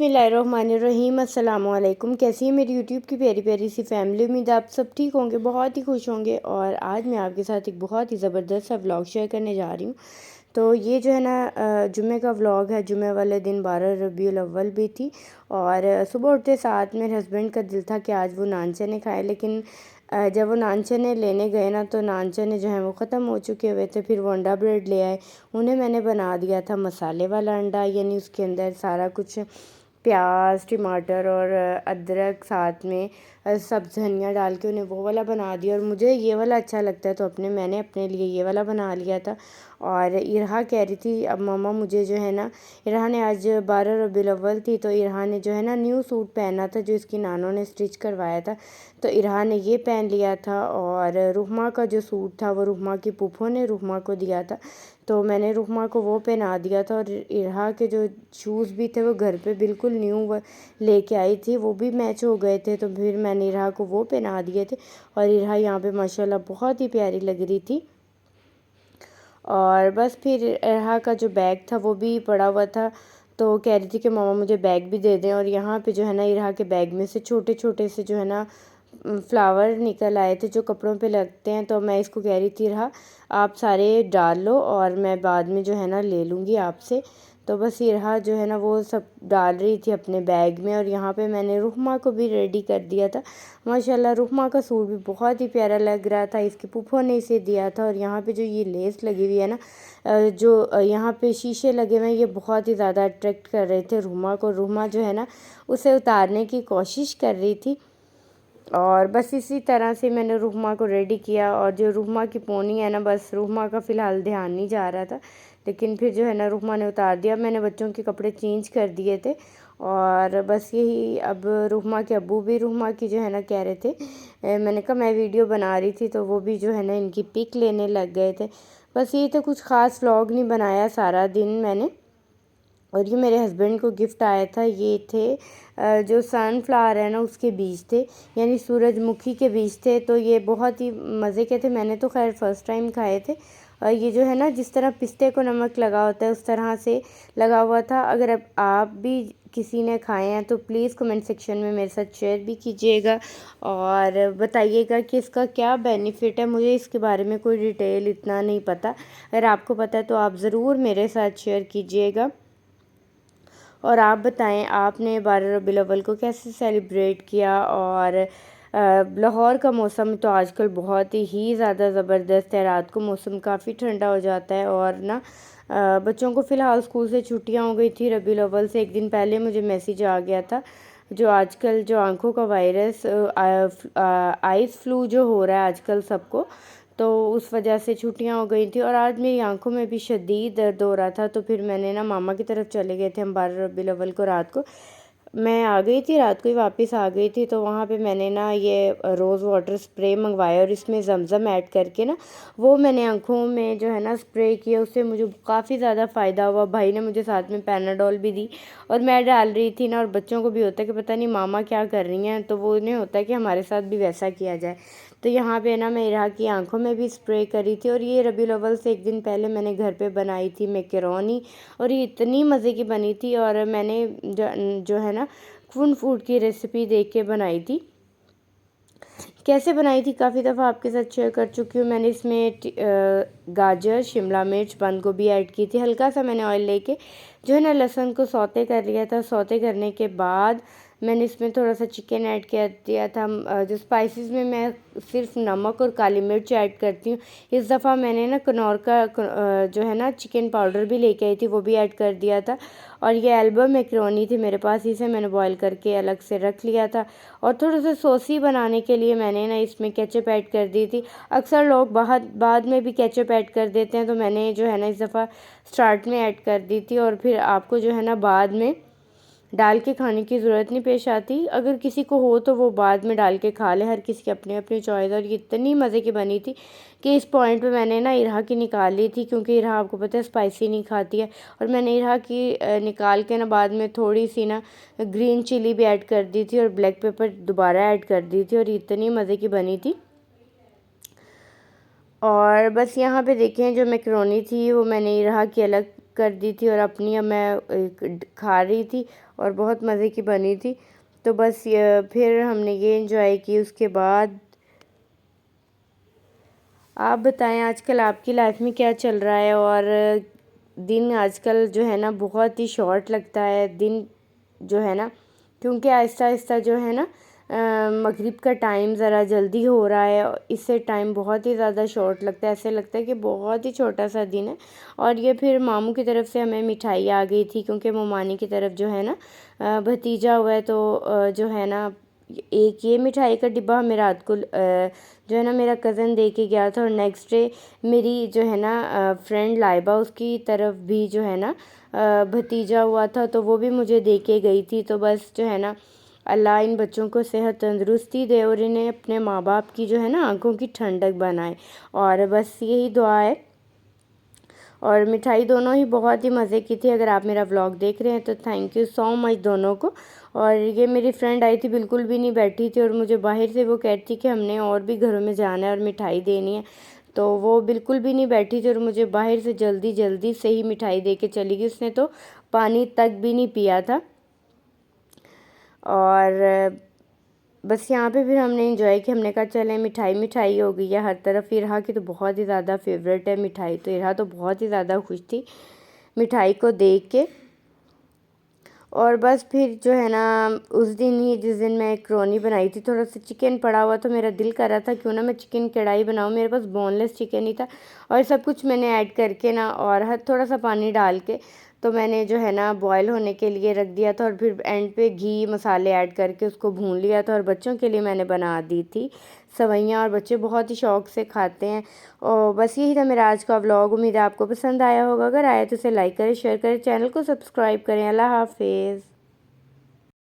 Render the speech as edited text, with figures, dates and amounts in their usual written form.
बिस्मिल्लाहिर्रहमानिर्रहीम। अस्सलाम वालेकुम। कैसी है मेरी यूट्यूब की प्यारी प्यारी सी फैमिली। उम्मीद आप सब ठीक होंगे, बहुत ही खुश होंगे। और आज मैं आपके साथ एक बहुत ही ज़बरदस्त सा व्लॉग शेयर करने जा रही हूँ। तो ये जो है ना जुमे का व्लॉग है। जुमे वाले दिन 12 रबीउल अव्वल भी थी और सुबह उठते साथ मेरे हस्बैंड का दिल था कि आज वो नान चने खाए, लेकिन जब वो नान चने लेने गए ना तो नान चने जो हैं वो ख़त्म हो चुके हुए थे। फिर वो अंडा ब्रेड ले आए, उन्हें मैंने बना दिया था मसाले वाला अंडा, यानी उसके अंदर सारा कुछ प्याज टमाटर और अदरक साथ में सब्ज़ धनिया डाल के उन्हें वो वाला बना दिया। और मुझे ये वाला अच्छा लगता है तो मैंने अपने लिए ये वाला बना लिया था। और इरहा कह रही थी अब मम्मा मुझे जो है ना, इरहा ने आज 12 रबीउल अव्वल थी तो इरहा ने जो है ना न्यू सूट पहना था जो इसकी नानों ने स्टिच करवाया था। तो इरहा ने ये पहन लिया था और रुहमा का जो सूट था वो रुहमा की फूफो ने रुहमा को दिया था, तो मैंने रुहमा को वो पहना दिया था। और इरहा के जो शूज़ भी थे वो घर पे बिल्कुल न्यू लेके आई थी, वो भी मैच हो गए थे, तो फिर मैंने इरहा को वो पहना दिए थे। और इरहा यहाँ पे माशाल्लाह बहुत ही प्यारी लग रही थी। और बस फिर इरहा का जो बैग था वो भी पड़ा हुआ था, तो कह रही थी कि मामा मुझे बैग भी दे दें। और यहाँ पे जो है ना इरहा के बैग में से छोटे छोटे से जो है ना फ्लावर निकल आए थे जो कपड़ों पे लगते हैं। तो मैं इसको कह रही थी रहा आप सारे डाल लो और मैं बाद में जो है ना ले लूँगी आपसे। तो बस ये रहा जो है ना वो सब डाल रही थी अपने बैग में। और यहाँ पे मैंने रुहमा को भी रेडी कर दिया था। माशाल्लाह रुहमा का सूट भी बहुत ही प्यारा लग रहा था, इसके फूफो ने इसे दिया था। और यहाँ पे जो ये लेस लगी हुई है ना, जो यहाँ पे शीशे लगे हुए हैं, ये बहुत ही ज़्यादा अट्रैक्ट कर रहे थे रुहमा को। रुहमा जो है ना उसे उतारने की कोशिश कर रही थी। और बस इसी तरह से मैंने रुहमा को रेडी किया। और जो रुहमा की पोनी है ना, बस रुहमा का फ़िलहाल ध्यान नहीं जा रहा था, लेकिन फिर जो है ना रुहमा ने उतार दिया। मैंने बच्चों के कपड़े चेंज कर दिए थे। और बस यही अब रुहमा के अब्बू भी रुहमा की जो है ना कह रहे थे, मैंने कहा मैं वीडियो बना रही थी तो वो भी जो है ना इनकी पिक लेने लग गए थे। बस ये तो कुछ ख़ास व्लॉग नहीं बनाया सारा दिन मैंने। और ये मेरे हस्बैंड को गिफ्ट आया था, ये थे जो सनफ्लावर है ना उसके बीज थे, यानी सूरजमुखी के बीज थे। तो ये बहुत ही मज़े के थे, मैंने तो खैर फ़र्स्ट टाइम खाए थे। और ये जो है ना जिस तरह पिस्ते को नमक लगा होता है उस तरह से लगा हुआ था। अगर अब आप भी किसी ने खाए हैं तो प्लीज़ कमेंट सेक्शन में मेरे साथ शेयर भी कीजिएगा और बताइएगा कि इसका क्या बेनिफिट है। मुझे इसके बारे में कोई डिटेल इतना नहीं पता, अगर आपको पता है तो आप ज़रूर मेरे साथ शेयर कीजिएगा। और आप बताएं आपने 12 रबीउल अव्वल को कैसे सेलिब्रेट किया। और लाहौर का मौसम तो आजकल बहुत ही ज़्यादा ज़बरदस्त है, रात को मौसम काफ़ी ठंडा हो जाता है। और ना बच्चों को फ़िलहाल स्कूल से छुट्टियां हो गई थी, रबीउल अव्वल से एक दिन पहले मुझे मैसेज आ गया था। जो आजकल जो आँखों का वायरस आइस फ्लू जो हो रहा है आजकल सबको, तो उस वजह से छुट्टियां हो गई थी। और आज मेरी आंखों में भी शदीद दर्द हो रहा था, तो फिर मैंने ना मामा की तरफ चले गए थे हम 12 रबीउल अव्वल को रात को। मैं आ गई थी रात को ही वापस आ गई थी, तो वहाँ पे मैंने ना ये रोज़ वाटर स्प्रे मंगवाया और इसमें ज़मज़म ऐड करके ना वो मैंने आँखों में जो है ना स्प्रे किया। उससे मुझे काफ़ी ज़्यादा फ़ायदा हुआ। भाई ने मुझे साथ में पैनाडोल भी दी और मैं डाल रही थी ना। और बच्चों को भी होता है कि पता नहीं मामा क्या कर रही हैं, तो वो उन्हें होता है कि हमारे साथ भी वैसा किया जाए। तो यहाँ पे ना मैं इरहा की आंखों में भी स्प्रे करी थी। और ये रबीउल अव्वल से एक दिन पहले मैंने घर पे बनाई थी मैकरोनी, और ये इतनी मज़े की बनी थी। और मैंने जो है ना फूड फूड की रेसिपी देख के बनाई थी, कैसे बनाई थी काफ़ी दफ़ा आपके साथ शेयर कर चुकी हूँ। मैंने इसमें गाजर शिमला मिर्च बंद गोभी ऐड की थी। हल्का सा मैंने ऑयल लेके जो है ना लहसुन को सौते कर लिया था। सौते करने के बाद मैंने इसमें थोड़ा सा चिकन ऐड किया दिया था। जो स्पाइसेस में मैं सिर्फ नमक और काली मिर्च ऐड करती हूँ। इस दफ़ा मैंने ना कनौर का जो है ना चिकन पाउडर भी लेके आई थी, वो भी ऐड कर दिया था। और ये एल्बो मैकरोनी थी मेरे पास, इसे मैंने बॉईल करके अलग से रख लिया था। और थोड़ा सा सॉसी बनाने के लिए मैंने ना इसमें केचप ऐड कर दी थी। अक्सर लोग बाद में भी केचप ऐड कर देते हैं, तो मैंने जो है ना इस दफ़ा स्टार्ट में ऐड कर दी थी। और फिर आपको जो है ना बाद में डाल के खाने की ज़रूरत नहीं पेश आती। अगर किसी को हो तो वो बाद में डाल के खा ले, हर किसी की अपनी अपनी चॉइस। और ये इतनी मज़े की बनी थी कि इस पॉइंट पे मैंने ना इरहा की निकाल ली थी, क्योंकि इरहा आपको पता है स्पाइसी नहीं खाती है। और मैंने इरहा की निकाल के ना बाद में थोड़ी सी ना ग्रीन चिली भी ऐड कर दी थी और ब्लैक पेपर दोबारा ऐड कर दी थी, और इतनी मज़े की बनी थी। और बस यहाँ पे देखें जो मैकरोनी थी वो मैंने इरहा की अलग कर दी थी और अपनी अब मैं खा रही थी। और बहुत मज़े की बनी थी। तो बस फिर हमने ये एंजॉय की। उसके बाद आप बताएं आजकल आपकी लाइफ में क्या चल रहा है। और दिन आजकल जो है ना बहुत ही शॉर्ट लगता है दिन जो है ना, क्योंकि आहिस्ता आहिस्ता जो है ना मगरिब का टाइम ज़रा जल्दी हो रहा है। इससे टाइम बहुत ही ज़्यादा शॉर्ट लगता है, ऐसे लगता है कि बहुत ही छोटा सा दिन है। और ये फिर मामू की तरफ से हमें मिठाई आ गई थी, क्योंकि मोमानी की तरफ जो है ना भतीजा हुआ है। तो जो है ना एक ये मिठाई का डिब्बा हमें रात को जो है ना मेरा कज़न दे के गया था। और नेक्स्ट डे मेरी जो है ना फ्रेंड लाइबा, उसकी तरफ भी जो है ना भतीजा हुआ था, तो वो भी मुझे दे के गई थी। तो बस जो है ना अल्लाह इन बच्चों को सेहत तंदरुस्ती दे और इन्हें अपने माँ बाप की जो है ना आंखों की ठंडक बनाए। और बस यही दुआ है। और मिठाई दोनों ही बहुत ही मज़े की थी। अगर आप मेरा व्लॉग देख रहे हैं तो थैंक यू सो मच दोनों को। और ये मेरी फ्रेंड आई थी, बिल्कुल भी नहीं बैठी थी, और मुझे बाहर से वो कहती थी कि हमने और भी घरों में जाना है और मिठाई देनी है। तो वो बिल्कुल भी नहीं बैठी थी और मुझे बाहर से जल्दी जल्दी से ही मिठाई दे के चली गई। उसने तो पानी तक भी नहीं पिया था। और बस यहाँ पे फिर हमने इंजॉय किया। हमने कहा चलें मिठाई मिठाई हो गई है हर तरफ। इरहा की तो बहुत ही ज़्यादा फेवरेट है मिठाई, तो इरहा तो बहुत ही ज़्यादा खुश थी मिठाई को देख के। और बस फिर जो है ना उस दिन ही जिस दिन मैं मैकरोनी बनाई थी, थोड़ा सा चिकन पड़ा हुआ, तो मेरा दिल कर रहा था क्यों ना मैं चिकन कढ़ाई बनाऊँ। मेरे पास बोनलेस चिकन ही था और सब कुछ मैंने ऐड करके ना और हर थोड़ा सा पानी डाल के तो मैंने जो है ना बॉयल होने के लिए रख दिया था। और फिर एंड पे घी मसाले ऐड करके उसको भून लिया था। और बच्चों के लिए मैंने बना दी थी सवैयाँ, और बच्चे बहुत ही शौक़ से खाते हैं। और बस यही था मेरा आज का व्लॉग। उम्मीद है आपको पसंद आया होगा। अगर आया तो इसे लाइक करें, शेयर करें, चैनल को सब्सक्राइब करें। अल्लाह हाफिज़।